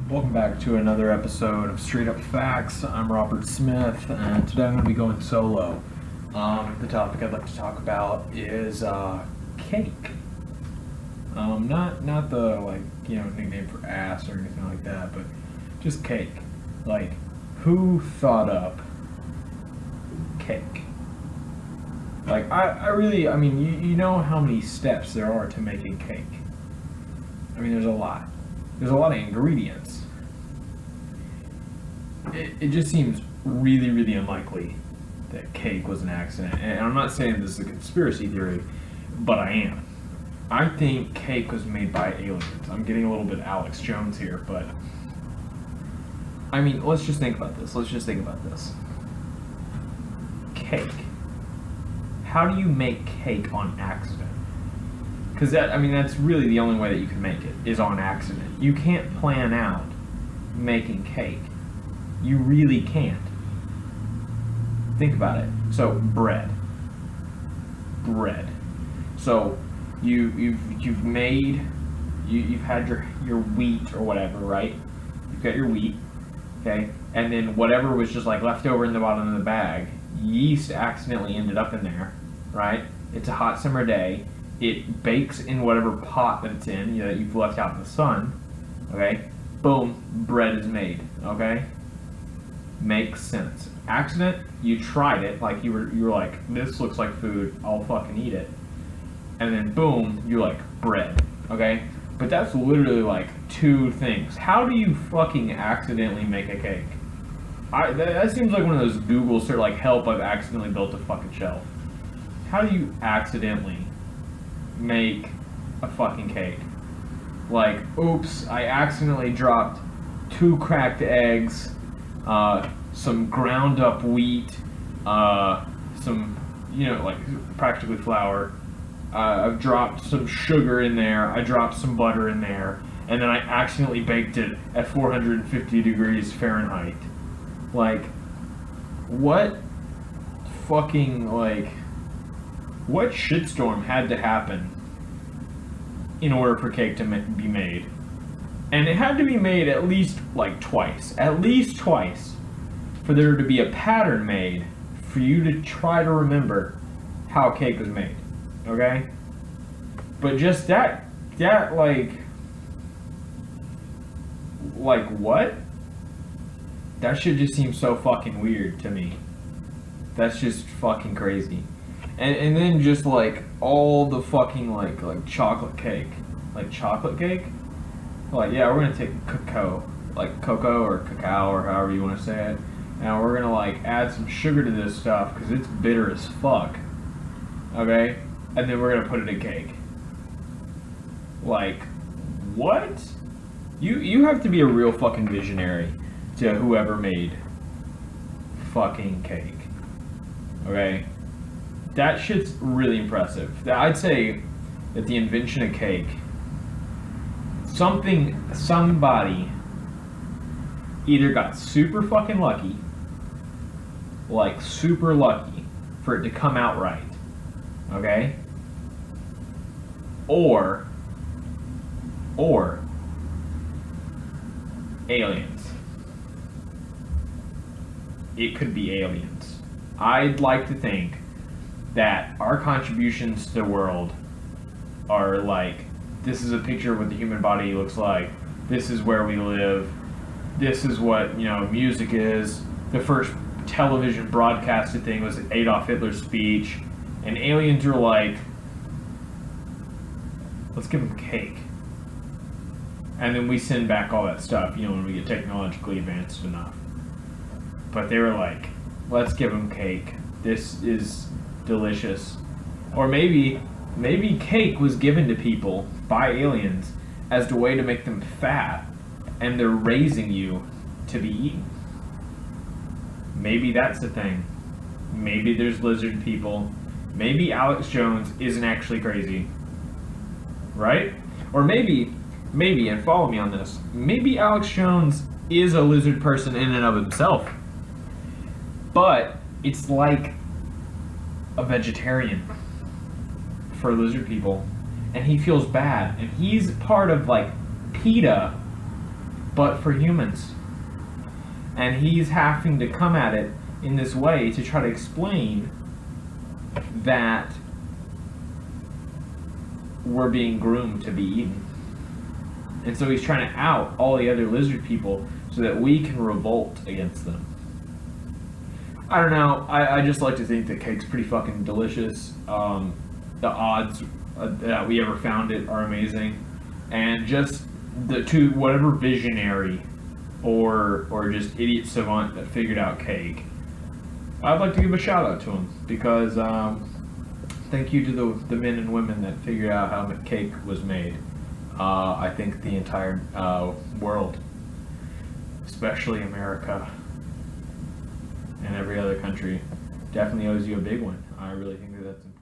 Welcome back to another episode of Straight Up Facts. I'm Robert Smith, and today I'm going to be going solo. The topic I'd like to talk about is cake. Not the nickname for ass or anything like that, but just cake. Like, who thought up cake? Like, I mean, you know how many steps there are to making cake. I mean, there's a lot. There's a lot of ingredients. It just seems really, really unlikely that cake was an accident. And I'm not saying this is a conspiracy theory, but I am. I think cake was made by aliens. I'm getting a little bit Alex Jones here, but I mean, let's just think about this. Cake. How do you make cake on accident? Because that's really the only way that you can make it, is on accident. You can't plan out making cake. You really can't. Think about it. So, bread. So, you've had your wheat or whatever, right? You've got your wheat, okay? And then whatever was just like left over in the bottom of the bag, yeast accidentally ended up in there, right? It's a hot summer day. It bakes in whatever pot that it's in, that you've left out in the sun, okay? Boom, bread is made, okay? Makes sense. Accident, you tried it, like you were like, this looks like food, I'll fucking eat it. And then boom, you're like, bread, okay? But that's literally like two things. How do you fucking accidentally make a cake? That seems like one of those Google search, like, help, I've accidentally built a fucking shelf. How do you accidentally make a fucking cake? Like, oops, I accidentally dropped 2 cracked eggs, some ground up wheat, some, like practically flour. I've dropped some sugar in there, I dropped some butter in there, and then I accidentally baked it at 450 degrees Fahrenheit. Like, what fucking, like, what shitstorm had to happen in order for cake to be made? And it had to be made at least twice for there to be a pattern made for you to try to remember how cake was made, okay? But just that what? That shit just seems so fucking weird to me. That's just fucking crazy. And then just all the fucking chocolate cake. Like chocolate cake? Yeah, we're gonna take cocoa or cacao or however you want to say it, and we're gonna add some sugar to this stuff because it's bitter as fuck. Okay? And then we're gonna put it in cake. Like, what? You have to be a real fucking visionary to whoever made fucking cake. Okay? That shit's really impressive. I'd say that the invention of cake, somebody either got super fucking lucky, super lucky for it to come out right, okay? Or aliens. It could be aliens. I'd like to think that our contributions to the world are this is a picture of what the human body looks like, this is where we live, this is what, music is. The first television broadcasted thing was Adolf Hitler's speech, and aliens are let's give them cake. And then we send back all that stuff, when we get technologically advanced enough. But they were let's give them cake. This is delicious. Or maybe cake was given to people by aliens as the way to make them fat, and they're raising you to be eaten. Maybe that's the thing. Maybe there's lizard people. Maybe Alex Jones isn't actually crazy. Right? Or maybe, and follow me on this, maybe Alex Jones is a lizard person in and of himself. But it's like a vegetarian for lizard people, and he feels bad, and he's part of PETA, but for humans. And he's having to come at it in this way to try to explain that we're being groomed to be eaten. And so he's trying to out all the other lizard people so that we can revolt against them. I don't know. I just like to think that cake's pretty fucking delicious. The odds that we ever found it are amazing. And just to whatever visionary or just idiot savant that figured out cake, I'd like to give a shout out to him, because thank you to the men and women that figured out how cake was made. I think the entire world, especially America and every other country, definitely owes you a big one. I really think that that's important.